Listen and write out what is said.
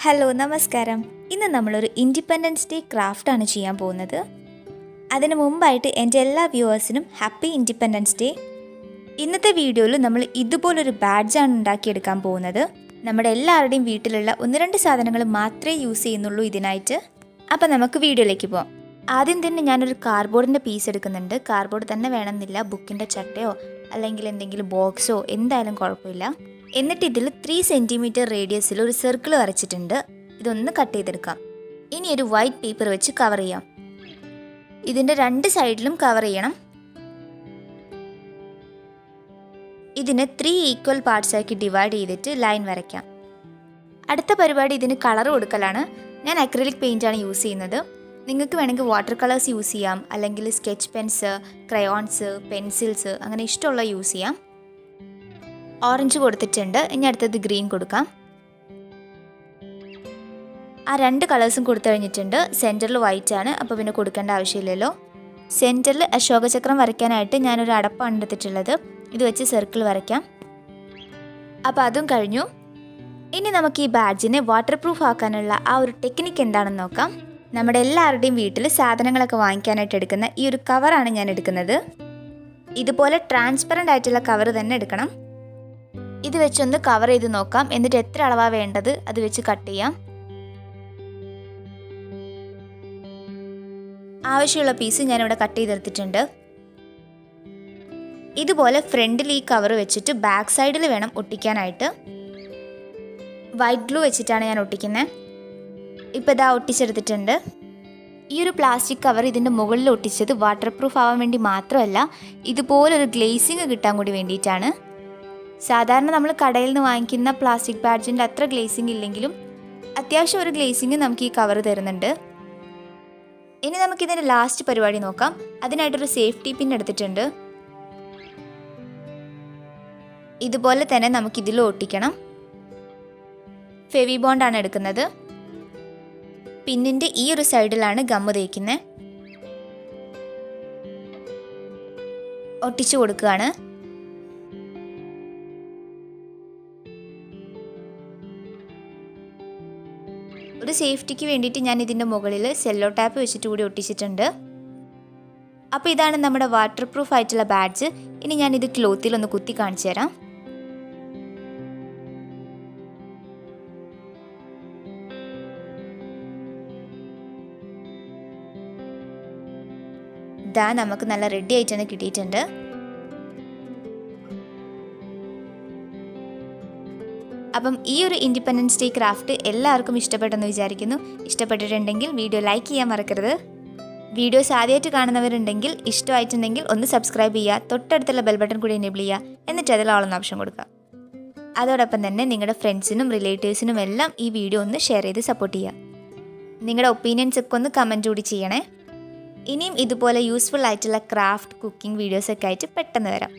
Hello നമസ്കാരം. ഇന്ന് നമ്മളൊരു ഇൻഡിപെൻഡൻസ് ഡേ ക്രാഫ്റ്റാണ് ചെയ്യാൻ പോകുന്നത്. അതിന് മുമ്പായിട്ട് എൻ്റെ എല്ലാ വ്യൂവേഴ്സിനും ഹാപ്പി ഇൻഡിപെൻഡൻസ് ഡേ. ഇന്നത്തെ വീഡിയോയിൽ നമ്മൾ ഇതുപോലൊരു ബാഡ്ജാണ് ഉണ്ടാക്കിയെടുക്കാൻ പോകുന്നത്. നമ്മുടെ എല്ലാവരുടെയും വീട്ടിലുള്ള 1-2 സാധനങ്ങൾ മാത്രമേ യൂസ് ചെയ്യുന്നുള്ളൂ ഇതിനായിട്ട്. അപ്പോൾ നമുക്ക് വീഡിയോയിലേക്ക് പോകാം. ആദ്യം തന്നെ ഞാനൊരു കാർഡ്ബോർഡിൻ്റെ പീസ് എടുക്കുന്നുണ്ട്. കാർഡ്ബോർഡ് തന്നെ വേണമെന്നില്ല, ബുക്കിൻ്റെ ചട്ടയോ അല്ലെങ്കിൽ എന്തെങ്കിലും ബോക്സോ എന്തായാലും കുഴപ്പമില്ല. എന്നിട്ട് ഇതിൽ 3 സെൻറ്റിമീറ്റർ റേഡിയസിൽ ഒരു സർക്കിൾ വരച്ചിട്ടുണ്ട്. ഇതൊന്ന് കട്ട് ചെയ്തെടുക്കാം. ഇനി ഒരു വൈറ്റ് പേപ്പർ വെച്ച് കവർ ചെയ്യാം. ഇതിൻ്റെ 2 സൈഡിലും കവർ ചെയ്യണം. ഇതിനെ 3 ഈക്വൽ പാർട്സ് ആക്കി ഡിവൈഡ് ചെയ്തിട്ട് ലൈൻ വരയ്ക്കാം. അടുത്ത പരിപാടി ഇതിന് കളർ കൊടുക്കലാണ്. ഞാൻ അക്രിലിക് പെയിൻ്റാണ് യൂസ് ചെയ്യുന്നത്. നിങ്ങൾക്ക് വേണമെങ്കിൽ വാട്ടർ കളേഴ്സ് യൂസ് ചെയ്യാം, അല്ലെങ്കിൽ സ്കെച്ച് പെൻസ്, ക്രയോൺസ്, പെൻസിൽസ് അങ്ങനെ ഇഷ്ടമുള്ള യൂസ് ചെയ്യാം. ഓറഞ്ച് കൊടുത്തിട്ടുണ്ട്. ഇനി അടുത്തത് ഗ്രീൻ കൊടുക്കാം. ആ 2 കളേഴ്സും കൊടുത്തു കഴിഞ്ഞിട്ടുണ്ട്. സെൻറ്ററിൽ വൈറ്റ് ആണ്, അപ്പോൾ പിന്നെ കൊടുക്കേണ്ട ആവശ്യമില്ലല്ലോ. സെൻറ്ററിൽ അശോകചക്രം വരയ്ക്കാനായിട്ട് ഞാനൊരു അടപ്പാണ് എടുത്തിട്ടുള്ളത്. ഇത് വെച്ച് സർക്കിൾ വരയ്ക്കാം. അപ്പോൾ അതും കഴിഞ്ഞു. ഇനി നമുക്ക് ഈ ബാഡ്ജിനെ വാട്ടർ പ്രൂഫ് ആക്കാനുള്ള ആ ഒരു ടെക്നിക്ക് എന്താണെന്ന് നോക്കാം. നമ്മുടെ എല്ലാവരുടെയും വീട്ടിൽ സാധനങ്ങളൊക്കെ വാങ്ങിക്കാനായിട്ട് എടുക്കുന്ന ഈ ഒരു കവറാണ് ഞാൻ എടുക്കുന്നത്. ഇതുപോലെ ട്രാൻസ്പെറൻ്റ് ആയിട്ടുള്ള കവർ തന്നെ എടുക്കണം. ഇത് വെച്ചൊന്ന് കവർ ചെയ്ത് നോക്കാം. എന്നിട്ട് എത്ര അളവാണ് വേണ്ടത് അത് വെച്ച് കട്ട് ചെയ്യാം. ആവശ്യമുള്ള പീസ് ഞാനിവിടെ കട്ട് ചെയ്തെടുത്തിട്ടുണ്ട്. ഇതുപോലെ ഫ്രണ്ടിൽ ഈ കവർ വെച്ചിട്ട് ബാക്ക് സൈഡിൽ വേണം ഒട്ടിക്കാനായിട്ട്. വൈറ്റ് ഗ്ലൂ വെച്ചിട്ടാണ് ഞാൻ ഒട്ടിക്കുന്നത്. ഇപ്പോൾ ഇതാ ഒട്ടിച്ചെടുത്തിട്ടുണ്ട്. ഈ ഒരു പ്ലാസ്റ്റിക് കവർ ഇതിൻ്റെ മുകളിൽ ഒട്ടിച്ചത് വാട്ടർ പ്രൂഫ് ആവാൻ വേണ്ടി മാത്രമല്ല, ഇതുപോലൊരു ഗ്ലേസിങ് കിട്ടാൻ കൂടി വേണ്ടിയിട്ടാണ്. സാധാരണ നമ്മൾ കടയിൽ നിന്ന് വാങ്ങിക്കുന്ന പ്ലാസ്റ്റിക് ബാഡ്ജിൻ്റെ അത്ര ഗ്ലേസിങ് ഇല്ലെങ്കിലും അത്യാവശ്യം ഒരു ഗ്ലേസിങ് നമുക്ക് ഈ കവർ തരുന്നുണ്ട്. ഇനി നമുക്കിതിൻ്റെ ലാസ്റ്റ് പരിപാടി നോക്കാം. അതിനായിട്ടൊരു സേഫ്റ്റി പിൻ എടുത്തിട്ടുണ്ട്. ഇതുപോലെ തന്നെ നമുക്കിതിൽ ഒട്ടിക്കണം. ഫെവി ബോണ്ടാണ് എടുക്കുന്നത്. പിന്നിൻ്റെ ഈ ഒരു സൈഡിലാണ് ഗമ്മ് തേക്കുന്നത്. ഒട്ടിച്ചു കൊടുക്കുകയാണ്. ഒരു സേഫ്റ്റിക്ക് വേണ്ടിയിട്ട് ഞാൻ ഇതിൻ്റെ മുകളിൽ സെല്ലോ ടാപ്പ് വെച്ചിട്ട് കൂടി ഒട്ടിച്ചിട്ടുണ്ട്. അപ്പോൾ ഇതാണ് നമ്മുടെ വാട്ടർ പ്രൂഫ് ആയിട്ടുള്ള ബാഡ്ജ്. ഇനി ഞാനിത് ക്ലോത്തിൽ ഒന്ന് കുത്തി കാണിച്ചു തരാം. ഇതാ നമുക്ക് നല്ല റെഡി ആയിട്ട് തന്നെ കിട്ടിയിട്ടുണ്ട്. അപ്പം ഈ ഒരു ഇൻഡിപെൻഡൻസ് ഡേ ക്രാഫ്റ്റ് എല്ലാവർക്കും ഇഷ്ടപ്പെട്ടെന്ന് വിചാരിക്കുന്നു. ഇഷ്ടപ്പെട്ടിട്ടുണ്ടെങ്കിൽ വീഡിയോ ലൈക്ക് ചെയ്യാൻ മറക്കരുത്. വീഡിയോസ് ആദ്യമായിട്ട് കാണുന്നവരുണ്ടെങ്കിൽ ഇഷ്ടമായിട്ടുണ്ടെങ്കിൽ ഒന്ന് സബ്സ്ക്രൈബ് ചെയ്യുക. തൊട്ടടുത്തുള്ള ബെൽ ബട്ടൺ കൂടി എനേബിൾ ചെയ്യുക. എന്നിട്ട് അതിൽ ഓളെന്ന ഓപ്ഷൻ കൊടുക്കുക. അതോടൊപ്പം തന്നെ നിങ്ങളുടെ ഫ്രണ്ട്സിനും റിലേറ്റീവ്സിനും എല്ലാം ഈ വീഡിയോ ഒന്ന് ഷെയർ ചെയ്ത് സപ്പോർട്ട് ചെയ്യുക. നിങ്ങളുടെ ഒപ്പീനിയൻസ് ഒക്കെ ഒന്ന് കമൻറ്റ് കൂടി ചെയ്യണേ. ഇനിയും ഇതുപോലെ യൂസ്ഫുൾ ആയിട്ടുള്ള ക്രാഫ്റ്റ്, കുക്കിംഗ് വീഡിയോസൊക്കെ ആയിട്ട് പെട്ടെന്ന് വരാം.